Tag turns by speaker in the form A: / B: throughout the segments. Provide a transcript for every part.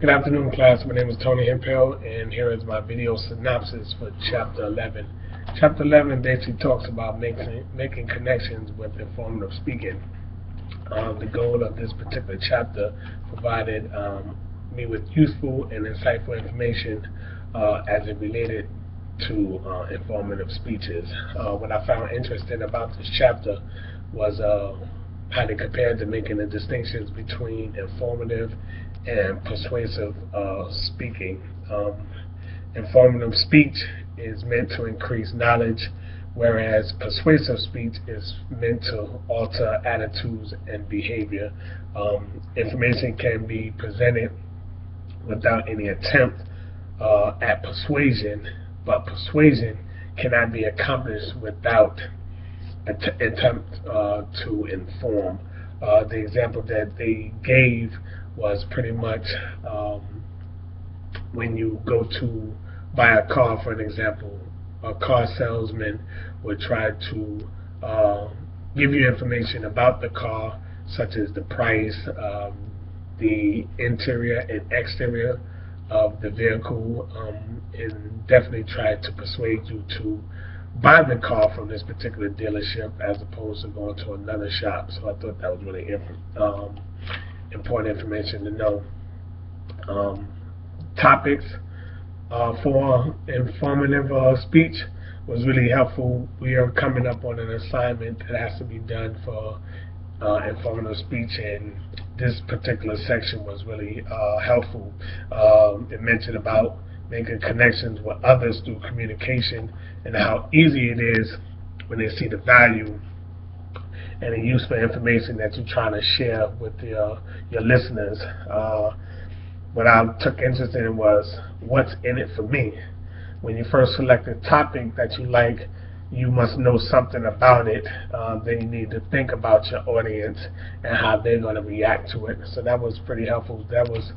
A: Good afternoon, class. My name is Tony Hempel, and here is my video synopsis for Chapter 11. Chapter 11 basically talks about making connections with informative speaking. The goal of this particular chapter provided me with useful and insightful information as it related to informative speeches. What I found interesting about this chapter was how they compared to making the distinctions between informative and persuasive speaking. Informative speech is meant to increase knowledge, whereas persuasive speech is meant to alter attitudes and behavior. Information can be presented without any attempt at persuasion, but persuasion cannot be accomplished without attempt to inform. The example that they gave was pretty much when you go to buy a car, for an example. A car salesman would try to give you information about the car, such as the price, the interior and exterior of the vehicle, and definitely try to persuade you to buy the car from this particular dealership as opposed to going to another shop. So I thought that was really important information to know. Topics for informative speech was really helpful. We are coming up on an assignment that has to be done for informative speech, and this particular section was really helpful. It mentioned about making connections with others through communication and how easy it is when they see the value and the useful information that you're trying to share with your listeners. What I took interest in was what's in it for me. When you first select a topic that you like, you must know something about it. Then you need to think about your audience and how they're going to react to it. So that was pretty helpful. That was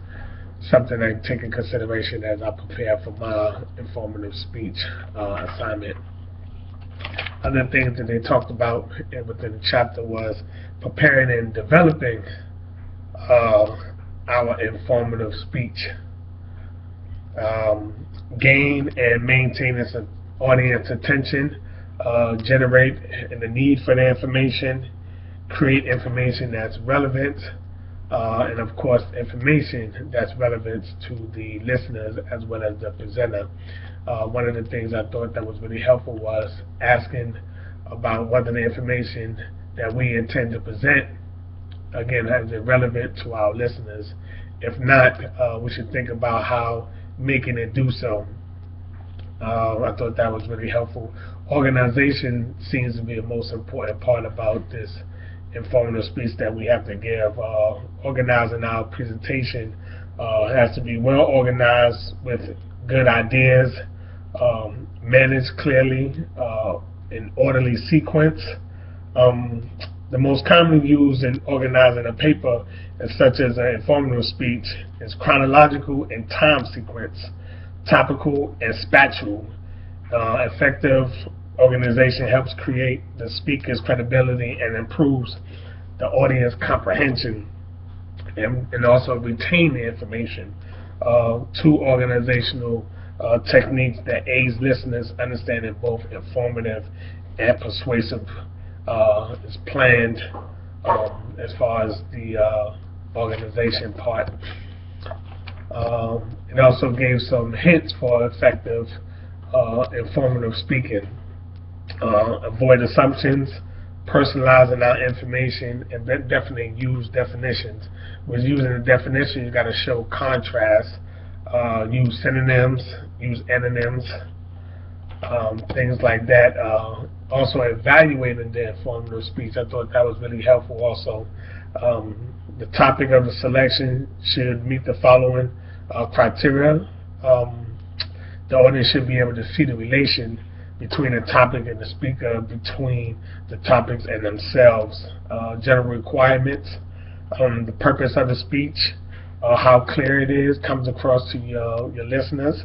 A: something I take in consideration as I prepare for my informative speech assignment. Other things that they talked about within the chapter was preparing and developing our informative speech. Gain and maintain its audience attention, generate the need for the information, create information that's relevant, and of course information that's relevant to the listeners as well as the presenter. One of the things I thought that was really helpful was asking about whether the information that we intend to present, again, is it relevant to our listeners. If not, we should think about how making it do so. I thought that was really helpful. Organization seems to be the most important part about this informative speech that we have to give. Organizing our presentation has to be well organized with good ideas, managed clearly, in orderly sequence. The most commonly used in organizing a paper, such as an informative speech, is chronological and time sequence, topical and spatial. Effective organization helps create the speaker's credibility and improves the audience comprehension and also retain the information. Two organizational techniques that aids listeners understanding both informative and persuasive is planned as far as the organization part. It also gave some hints for effective informative speaking. Avoid assumptions, personalizing our information, and definitely use definitions. With using a definition, you got to show contrast, use synonyms, use antonyms, things like that. Also evaluating the informative speech, I thought that was really helpful also. The topic of the selection should meet the following criteria. The audience should be able to see the relation between the topic and the speaker, between the topics and themselves. General requirements, the purpose of the speech, how clear it is, comes across to your listeners,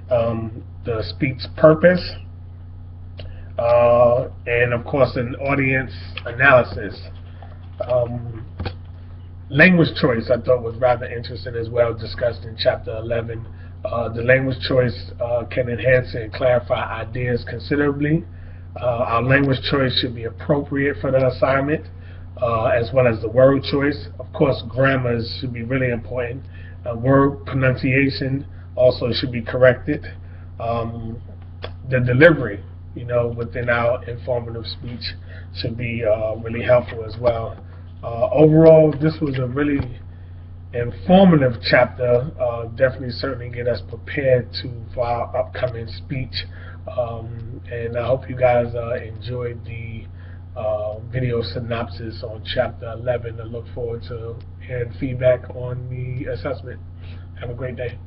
A: the speech purpose, and of course an audience analysis. Language choice I thought was rather interesting as well, discussed in chapter 11. The language choice can enhance and clarify ideas considerably. Our language choice should be appropriate for the assignment, as well as the word choice. Of course, grammar should be really important. Word pronunciation also should be corrected. The delivery, within our informative speech should be really helpful as well. Overall, this was a really informative chapter. Definitely, certainly get us prepared for our upcoming speech. And I hope you guys enjoyed the video synopsis on chapter 11. I look forward to hearing feedback on the assessment. Have a great day.